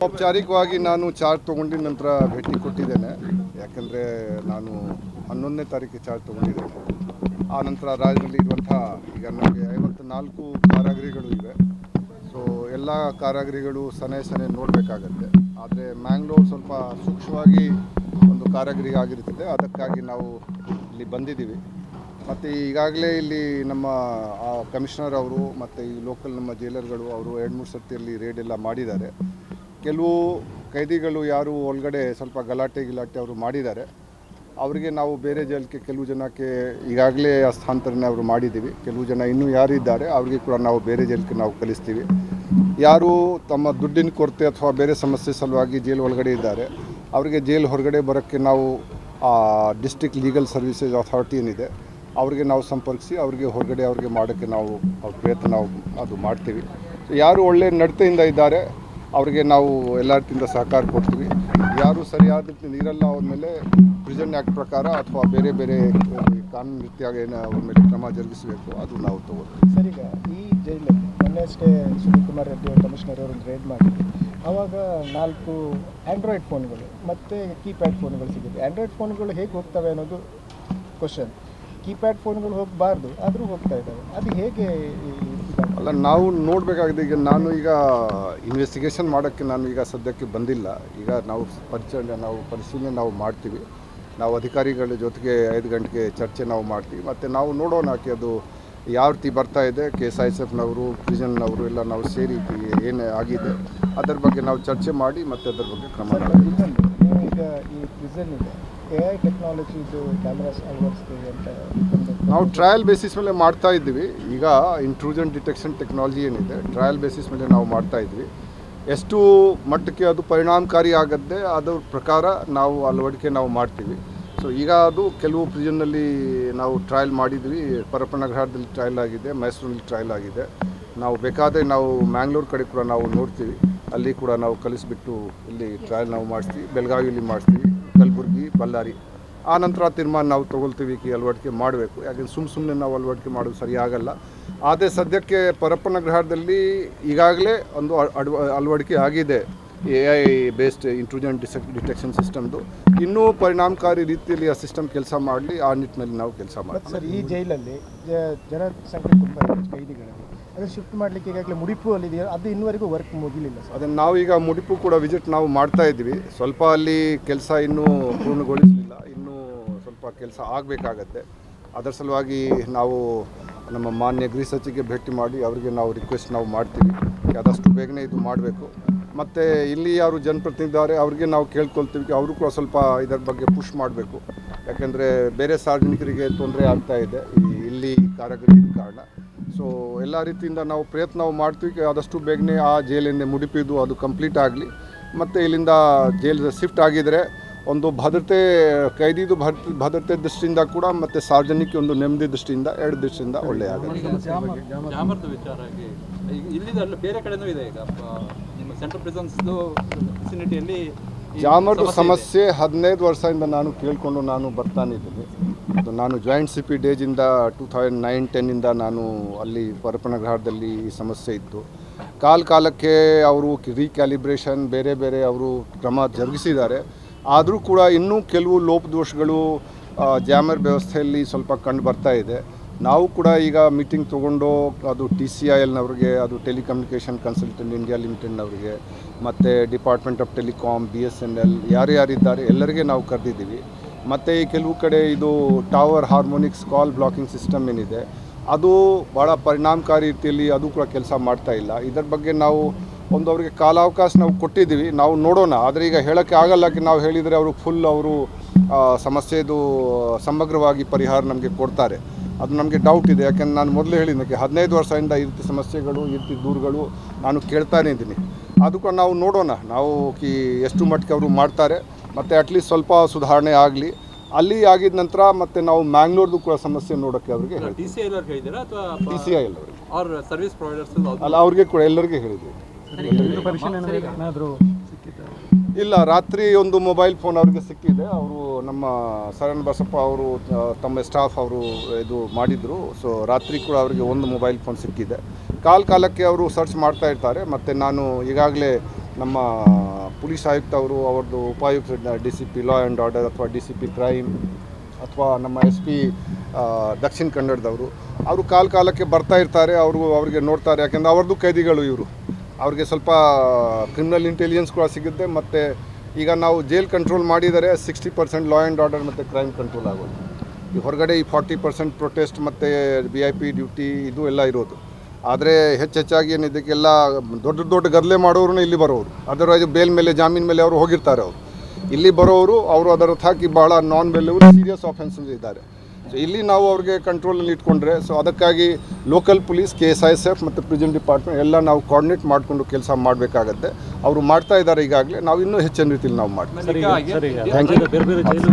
ಔಪಚಾರಿಕವಾಗಿ ನಾನು ಚಾರ್ಜ್ ತೊಗೊಂಡಿದ ನಂತರ ಭೇಟಿ ಕೊಟ್ಟಿದ್ದೇನೆ. ಯಾಕಂದರೆ ನಾನು 11ನೇ ತಾರೀಕು ಚಾರ್ಜ್ ತೊಗೊಂಡಿದ್ದೇನೆ. ಆ ನಂತರ ರಾಜ್ಯದಲ್ಲಿ ಇರುವಂಥ ಈಗ ನಮಗೆ 54 ಕಾರಾಗೃಹಗಳು ಇವೆ. ಸೊ ಎಲ್ಲ ಕಾರಾಗೃಹಗಳು ಸನೆ ನೋಡಬೇಕಾಗತ್ತೆ. ಆದರೆ ಮ್ಯಾಂಗ್ಳೂರು ಸ್ವಲ್ಪ ಸೂಕ್ಷ್ಮವಾಗಿ ಒಂದು ಕಾರಾಗೃಹ ಆಗಿರುತ್ತದೆ. ಅದಕ್ಕಾಗಿ ನಾವು ಇಲ್ಲಿ ಬಂದಿದ್ದೀವಿ. ಮತ್ತು ಈಗಾಗಲೇ ಇಲ್ಲಿ ನಮ್ಮ ಕಮಿಷನರ್ ಅವರು ಮತ್ತು ಈ ಲೋಕಲ್ ನಮ್ಮ ಜೈಲರ್ಗಳು ಅವರು 2-3 ಸರ್ತಿಯಲ್ಲಿ ರೇಡ್ ಎಲ್ಲ ಮಾಡಿದ್ದಾರೆ. ಕೆಲವು ಕೈದಿಗಳು ಯಾರು ಒಳಗಡೆ ಸ್ವಲ್ಪ ಗಲಾಟೆ ಅವರು ಮಾಡಿದ್ದಾರೆ, ಅವರಿಗೆ ನಾವು ಬೇರೆ ಜೈಲಿಗೆ ಕೆಲವು ಜನಕ್ಕೆ ಈಗಾಗಲೇ ಹಸ್ತಾಂತರನ ಅವರು ಮಾಡಿದ್ದೀವಿ. ಕೆಲವು ಜನ ಇನ್ನೂ ಯಾರು ಇದ್ದಾರೆ ಅವರಿಗೆ ಕೂಡ ನಾವು ಬೇರೆ ಜೈಲಿಗೆ ನಾವು ಕಳಿಸ್ತೀವಿ. ಯಾರು ತಮ್ಮ ದುಡ್ಡಿನ ಕೊರತೆ ಅಥವಾ ಬೇರೆ ಸಮಸ್ಯೆ ಸಲುವಾಗಿ ಜೈಲು ಒಳಗಡೆ ಇದ್ದಾರೆ ಅವರಿಗೆ ಜೈಲು ಹೊರಗಡೆ ಬರೋಕ್ಕೆ ನಾವು ಡಿಸ್ಟ್ರಿಕ್ಟ್ ಲೀಗಲ್ ಸರ್ವಿಸಸ್ ಅಥಾರಿಟಿ ಏನಿದೆ ಅವರಿಗೆ ನಾವು ಸಂಪರ್ಕಿಸಿ ಅವರಿಗೆ ಹೊರಗಡೆ ಅವ್ರಿಗೆ ಮಾಡೋಕ್ಕೆ ನಾವು ಪ್ರಯತ್ನ ನಾವು ಅದು ಮಾಡ್ತೀವಿ. ಯಾರು ಒಳ್ಳೆಯ ನಡತೆಯಿಂದ ಇದ್ದಾರೆ ಅವರಿಗೆ ನಾವು ಎಲ್ಲ ರೀತಿಯಿಂದ ಸಹಕಾರ ಕೊಡ್ತೀವಿ. ಯಾರು ಸರಿಯಾದ ನೀರಲ್ಲ ಅವ್ರ ಮೇಲೆ ಪ್ರಿಸನ್ ಆ್ಯಕ್ಟ್ ಪ್ರಕಾರ ಅಥವಾ ಬೇರೆ ಕಾನೂನು ರೀತಿಯಾಗಿ ಏನು ಅವ್ರ ಮೇಲೆ ಕ್ರಮ ಜರುಗಿಸಬೇಕು ಅದು ನಾವು ತಗೋತೀವಿ. ಸರ್, ಈಗ ಈ ಜೈಲಲ್ಲಿ ಮೊನ್ನೆಯಷ್ಟೇ ಸುನೀಲ್ ಕುಮಾರ್ ರೆಡ್ಡಿ ಅವರು ಕಮಿಷನರ್ ಅವರನ್ನು ರೇಡ್ ಮಾಡಿದ್ರು. ಆವಾಗ 4 ಆ್ಯಂಡ್ರಾಯ್ಡ್ ಫೋನ್ಗಳು ಮತ್ತು ಕೀಪ್ಯಾಡ್ ಫೋನ್ಗಳು ಸಿಗುತ್ತೆ. ಆ್ಯಂಡ್ರಾಯ್ಡ್ ಫೋನ್ಗಳು ಹೇಗೆ ಹೋಗ್ತವೆ ಅನ್ನೋದು ಕ್ವಶನ್. ಕೀಪ್ಯಾಡ್ ಫೋನ್ಗಳು ಹೋಗಬಾರ್ದು ಆದರೂ ಹೋಗ್ತಾ ಇದ್ದಾವೆ. ಅದು ಹೇಗೆ? ಅಲ್ಲ, ನಾವು ನೋಡಬೇಕಾಗಿದೆ. ಈಗ ನಾನು ಇನ್ವೆಸ್ಟಿಗೇಷನ್ ಮಾಡೋಕ್ಕೆ ನಾನು ಈಗ ಸದ್ಯಕ್ಕೆ ಬಂದಿಲ್ಲ. ಈಗ ನಾವು ಪರಿಶೀಲನೆ ನಾವು ಮಾಡ್ತೀವಿ. ನಾವು ಅಧಿಕಾರಿಗಳ ಜೊತೆಗೆ 5 ಗಂಟೆಗೆ ಚರ್ಚೆ ನಾವು ಮಾಡ್ತೀವಿ. ಮತ್ತು ನಾವು ನೋಡೋಣ ಅದು ಯಾವ ರೀತಿ ಬರ್ತಾ ಇದೆ. KSISFನವರು ಪ್ರಿಸನ್ನವರು ಎಲ್ಲ ನಾವು ಸೇರಿ ಏನು ಆಗಿದೆ ಅದರ ಬಗ್ಗೆ ನಾವು ಚರ್ಚೆ ಮಾಡಿ ಮತ್ತು ಅದರ ಬಗ್ಗೆ ಕ್ರಮ ಈಗ ಈ ಪ್ರಿಸನ್ ಇದೆ AI ಟೆಕ್ನಾಲಜಿದು ಕ್ಯಾಮ್ರಾಸ್ ಅಳವಡಿಸ್ತೀವಿ ಅಂತ ನಾವು ಟ್ರಯಲ್ ಬೇಸಿಸ್ ಮೇಲೆ ಮಾಡ್ತಾ ಇದ್ದೀವಿ. ಈಗ ಇಂಟ್ರೂಷನ್ ಡಿಟೆಕ್ಷನ್ ಟೆಕ್ನಾಲಜಿ ಏನಿದೆ ಟ್ರಯಲ್ ಬೇಸಿಸ್ ಮೇಲೆ ನಾವು ಮಾಡ್ತಾ ಇದ್ವಿ. ಎಷ್ಟು ಮಟ್ಟಕ್ಕೆ ಅದು ಪರಿಣಾಮಕಾರಿ ಆಗುತ್ತೆ ಅದರ ಪ್ರಕಾರ ನಾವು ಅಳವಡಿಕೆ ನಾವು ಮಾಡ್ತೀವಿ. ಸೊ ಈಗ ಅದು ಕೆಲವು ಪ್ರಿಸನ್ನಲ್ಲಿ ನಾವು ಟ್ರಯಲ್ ಮಾಡಿದ್ವಿ. ಪರಪ್ಪನಗರದಲ್ಲಿ ಟ್ರಯಲ್ ಆಗಿದೆ, ಮೈಸೂರಲ್ಲಿ ಟ್ರಯಲ್ ಆಗಿದೆ. ನಾವು ಬೇಕಾದರೆ ನಾವು ಮ್ಯಾಂಗ್ಳೂರು ಕಡೆ ಕೂಡ ನಾವು ನೋಡ್ತೀವಿ. ಅಲ್ಲಿ ಕೂಡ ನಾವು ಕಲಿಸ್ಬಿಟ್ಟು ಇಲ್ಲಿ ಟ್ರಯಲ್ ನಾವು ಮಾಡಿಸ್ತೀವಿ. ಬೆಳಗಾವಿಯಲ್ಲಿ ಮಾಡಿಸ್ತೀವಿ, ಕಲಬುರಗಿ, ಬಳ್ಳಾರಿ. ಆ ನಂತರ ತೀರ್ಮಾನ ನಾವು ತೊಗೊಳ್ತೀವಿ ಅಳವಡಿಕೆ ಮಾಡಬೇಕು. ಯಾಕೆಂದರೆ ಸುಮ್ಮನೆ ನಾವು ಅಳವಡಿಕೆ ಮಾಡೋದು ಸರಿಯಾಗಲ್ಲ. ಆದರೆ ಸದ್ಯಕ್ಕೆ ಪರಪ್ಪನಗರದಲ್ಲಿ ಈಗಾಗಲೇ ಒಂದು ಅಳವಡಿಕೆ ಆಗಿದೆ AI ಬೇಸ್ಡ್ ಇಂಟ್ರೂಷನ್ ಡಿಟೆಕ್ಷನ್ ಸಿಸ್ಟಮ್ದು. ಇನ್ನೂ ಪರಿಣಾಮಕಾರಿ ರೀತಿಯಲ್ಲಿ ಆ ಸಿಸ್ಟಮ್ ಕೆಲಸ ಮಾಡಲಿ, ಆ ನಿಟ್ಟಿನಲ್ಲಿ ನಾವು ಕೆಲಸ ಮಾಡ್ತೀವಿ. ಸರ್, ಈ ಜೈಲಲ್ಲಿ ಜನಸಂಖ್ಯೆ ತುಂಬ ಕೈದಿಗಳಲ್ಲಿ ಅದನ್ನು ಶಿಫ್ಟ್ ಮಾಡಲಿಕ್ಕೆ ಈಗಾಗಲೇ ಮುಡಿಪು ಅಲ್ಲಿದೆಯಾ? ಅದು ಇನ್ನೂವರೆಗೂ ವರ್ಕ್ ಮುಗಿಲಿಲ್ಲ ಸರ್. ಅದನ್ನು ನಾವೀಗ ಮುಡಿಪು ಕೂಡ ವಿಸಿಟ್ ನಾವು ಮಾಡ್ತಾ ಇದ್ವಿ. ಸ್ವಲ್ಪ ಅಲ್ಲಿ ಕೆಲಸ ಇನ್ನೂ ಪೂರ್ಣಗೊಳಿಸಲಿಲ್ಲ, ಇನ್ನೂ ಸ್ವಲ್ಪ ಕೆಲಸ ಆಗಬೇಕಾಗತ್ತೆ. ಅದರ ಸಲುವಾಗಿ ನಾವು ನಮ್ಮ ಮಾನ್ಯ ಗೃಹ ಸಚಿವರಿಗೆ ಭೇಟಿ ಮಾಡಿ ಅವರಿಗೆ ನಾವು ರಿಕ್ವೆಸ್ಟ್ ನಾವು ಮಾಡ್ತೀವಿ ಆದಷ್ಟು ಬೇಗನೆ ಇದು ಮಾಡಬೇಕು. ಮತ್ತು ಇಲ್ಲಿ ಯಾರು ಜನಪ್ರತಿನಿಧಿದ್ದಾರೆ ಅವ್ರಿಗೆ ನಾವು ಕೇಳ್ಕೊಳ್ತೀವಿ ಅವರು ಕೂಡ ಸ್ವಲ್ಪ ಇದರ ಬಗ್ಗೆ ಪುಷ್ ಮಾಡಬೇಕು. ಯಾಕೆಂದರೆ ಬೇರೆ ಸಾರ್ವಜನಿಕರಿಗೆ ತೊಂದರೆ ಆಗ್ತಾ ಇದೆ ಇಲ್ಲಿ ಕಾರಾಗೃಹದ ಕಾರಣ. ಸೊ ಎಲ್ಲ ರೀತಿಯಿಂದ ನಾವು ಪ್ರಯತ್ನ ನಾವು ಮಾಡ್ತೀವಿ ಆದಷ್ಟು ಬೇಗನೆ ಆ ಜೈಲಿಂದ ಮುಡಿಪಿದ್ದು ಅದು ಕಂಪ್ಲೀಟ್ ಆಗಲಿ. ಮತ್ತು ಇಲ್ಲಿಂದ ಜೈಲು ಶಿಫ್ಟ್ ಆಗಿದರೆ ಒಂದು ಭದ್ರತೆ ಕೈದಿದು ಭದ್ರತೆ ದೃಷ್ಟಿಯಿಂದ ಕೂಡ ಮತ್ತು ಸಾರ್ವಜನಿಕ ಒಂದು ನೆಮ್ಮದಿ ದೃಷ್ಟಿಯಿಂದ 2 ದೃಷ್ಟಿಯಿಂದ ಒಳ್ಳೆಯ ಆಗುತ್ತೆ. ಜಾಮರ್ದು ಸಮಸ್ಯೆ 15 ವರ್ಷದಿಂದ ನಾನು ಕೇಳಿಕೊಂಡು ನಾನು ಬರ್ತಾನಿದ್ದೀನಿ. ನಾನು ಜಾಯಿಂಟ್ CP ಡೇಜಿಂದ 2009-10 ನಾನು ಅಲ್ಲಿ ಪರಪ್ಪನಗರದಲ್ಲಿ ಈ ಸಮಸ್ಯೆ ಇತ್ತು. ಕಾಲಕ್ಕೆ ಅವರು ರೀಕ್ಯಾಲಿಬ್ರೇಷನ್ ಬೇರೆ ಅವರು ಕ್ರಮ ಜರುಗಿಸಿದ್ದಾರೆ. ಆದರೂ ಕೂಡ ಇನ್ನೂ ಕೆಲವು ಲೋಪದೋಷಗಳು ಜಾಮರ್ ವ್ಯವಸ್ಥೆಯಲ್ಲಿ ಸ್ವಲ್ಪ ಕಂಡು ಬರ್ತಾ ಇದೆ. ನಾವು ಕೂಡ ಈಗ ಮೀಟಿಂಗ್ ತೊಗೊಂಡು ಅದು TCILನವ್ರಿಗೆ, ಅದು ಟೆಲಿಕಮ್ಯುನಿಕೇಷನ್ ಕನ್ಸಲ್ಟೆಂಟ್ ಇಂಡಿಯಾ ಲಿಮಿಟೆಡ್ನವರಿಗೆ ಮತ್ತು ಡಿಪಾರ್ಟ್ಮೆಂಟ್ ಆಫ್ ಟೆಲಿಕಾಮ್, BSNL ಯಾರ್ಯಾರಿದ್ದಾರೆ ಎಲ್ಲರಿಗೆ ನಾವು ಕರೆದಿದ್ದೀವಿ. ಮತ್ತು ಈ ಕೆಲವು ಕಡೆ ಇದು ಟವರ್ ಹಾರ್ಮೋನಿಕ್ಸ್ ಕಾಲ್ ಬ್ಲಾಕಿಂಗ್ ಸಿಸ್ಟಮ್ ಏನಿದೆ ಅದು ಭಾಳ ಪರಿಣಾಮಕಾರಿ ರೀತಿಯಲ್ಲಿ ಅದು ಕೂಡ ಕೆಲಸ ಮಾಡ್ತಾ ಇಲ್ಲ. ಇದರ ಬಗ್ಗೆ ನಾವು ಅವರಿಗೆ ಕಾಲಾವಕಾಶ ನಾವು ಕೊಟ್ಟಿದ್ದೀವಿ, ನಾವು ನೋಡೋಣ. ಆದರೆ ಈಗ ಹೇಳೋಕ್ಕೆ ಆಗಲ್ಲ. ನಾವು ಹೇಳಿದರೆ ಅವರು ಅವರು ಸಮಸ್ಯೆದು ಸಮಗ್ರವಾಗಿ ಪರಿಹಾರ ನಮಗೆ ಕೊಡ್ತಾರೆ. ಅದು ನಮಗೆ ಡೌಟ್ ಇದೆ. ಯಾಕೆಂದ್ರೆ ನಾನು ಮೊದಲೇ ಹೇಳಿದ್ದಕ್ಕೆ 15 ವರ್ಷದಿಂದ ಈ ರೀತಿ ಸಮಸ್ಯೆಗಳು ಈ ರೀತಿ ದೂರುಗಳು ನಾನು ಕೇಳ್ತಾನೇ ಇದ್ದೀನಿ. ಅದು ಕೂಡ ನಾವು ನೋಡೋಣ ನಾವು ಎಷ್ಟು ಮಟ್ಟಿಗೆ ಅವರು ಮಾಡ್ತಾರೆ. ಮತ್ತು ಅಟ್ಲೀಸ್ಟ್ ಸ್ವಲ್ಪ ಸುಧಾರಣೆ ಆಗಲಿ. ಅಲ್ಲಿ ಆಗಿದ ನಂತರ ಮತ್ತು ನಾವು ಮ್ಯಾಂಗ್ಳೂರ್ದು ಕೂಡ ಸಮಸ್ಯೆ ನೋಡೋಕ್ಕೆ ಅವ್ರಿಗೆ TCIL ಅಲ್ಲ ಅವ್ರಿಗೆ ಕೂಡ ಎಲ್ಲರಿಗೆ ಹೇಳಿದ್ದೀವಿ. ಇಲ್ಲ, ರಾತ್ರಿ ಒಂದು ಮೊಬೈಲ್ ಫೋನ್ ಅವ್ರಿಗೆ ಸಿಕ್ಕಿದೆ. ಅವರು ನಮ್ಮ ಸರಣ ಬಸಪ್ಪ ಅವರು ತಮ್ಮ ಸ್ಟಾಫ್ ಅವರು ಇದು ಮಾಡಿದರು. ಸೊ ರಾತ್ರಿ ಕೂಡ ಅವರಿಗೆ ಒಂದು ಮೊಬೈಲ್ ಫೋನ್ ಸಿಕ್ಕಿದೆ. ಕಾಲಕ್ಕೆ ಅವರು ಸರ್ಚ್ ಮಾಡ್ತಾ ಇರ್ತಾರೆ. ಮತ್ತು ನಾನು ಈಗಾಗಲೇ ನಮ್ಮ ಪೊಲೀಸ್ ಆಯುಕ್ತ ಅವರು ಅವ್ರದ್ದು ಉಪಾಯುಕ್ತ DCP ಲಾ ಆ್ಯಂಡ್ ಆರ್ಡರ್ ಅಥವಾ DCP ಕ್ರೈಮ್ ಅಥವಾ ನಮ್ಮ SP ದಕ್ಷಿಣ ಕನ್ನಡದವರು ಅವರು ಕಾಲಕ್ಕೆ ಬರ್ತಾ ಇರ್ತಾರೆ. ಅವ್ರಿಗೆ ನೋಡ್ತಾರೆ, ಯಾಕೆಂದರೆ ಅವ್ರದ್ದು ಕೈದಿಗಳು ಇವರು. ಅವ್ರಿಗೆ ಸ್ವಲ್ಪ ಕ್ರಿಮಿನಲ್ ಇಂಟೆಲಿಜೆನ್ಸ್ ಕೂಡ ಸಿಗುತ್ತೆ. ಮತ್ತು ಈಗ ನಾವು ಜೈಲ್ ಕಂಟ್ರೋಲ್ ಮಾಡಿದರೆ 60% ಲಾ ಆ್ಯಂಡ್ ಆರ್ಡರ್ ಮತ್ತು ಕ್ರೈಮ್ ಕಂಟ್ರೋಲ್ ಆಗೋದು. ಈ ಹೊರಗಡೆ ಈ 40% ಪ್ರೊಟೆಸ್ಟ್ ಮತ್ತು VIP ಡ್ಯೂಟಿ ಇದು ಎಲ್ಲ ಇರೋದು. ಆದರೆ ಹೆಚ್ಚಾಗಿ ಏನು ಇದಕ್ಕೆಲ್ಲ ದೊಡ್ಡ ಗದ್ದಲೆ ಮಾಡೋರು ಇಲ್ಲಿ ಬರೋರು. ಅದರ್ವೈಸ್ ಬೇಲ್ ಮೇಲೆ ಜಾಮೀನು ಮೇಲೆ ಅವರು ಹೋಗಿರ್ತಾರೆ. ಅವರು ಇಲ್ಲಿ ಬರೋರು ಅವರು ಅದರ ಹಾಕಿ ಭಾಳ ನಾನ್ ಬೇಲ್ ಸೀರಿಯಸ್ ಆಫೆನ್ಸಸ್ ಇದ್ದಾರೆ. ಸೊ ಇಲ್ಲಿ ನಾವು ಅವ್ರಿಗೆ ಕಂಟ್ರೋಲಲ್ಲಿ ಇಟ್ಕೊಂಡ್ರೆ, ಸೊ ಅದಕ್ಕಾಗಿ ಲೋಕಲ್ ಪೊಲೀಸ್, KSISF ಮತ್ತು ಪ್ರಿಸನ್ ಡಿಪಾರ್ಟ್ಮೆಂಟ್ ಎಲ್ಲ ನಾವು ಕೋಆರ್ಡಿನೇಟ್ ಮಾಡಿಕೊಂಡು ಕೆಲಸ ಮಾಡಬೇಕಾಗತ್ತೆ. ಅವರು ಮಾಡ್ತಾ ಇದ್ದಾರೆ ಈಗಾಗಲೇ. ನಾವು ಇನ್ನೂ ಹೆಚ್ಚಿನ ರೀತಿಯಲ್ಲಿ ನಾವು ಮಾಡ್ತೀವಿ. ಸರ್, ಈಗ ರಾಜ್ಯದ ಬೇರೆ ಬೇರೆ ಜೈಲು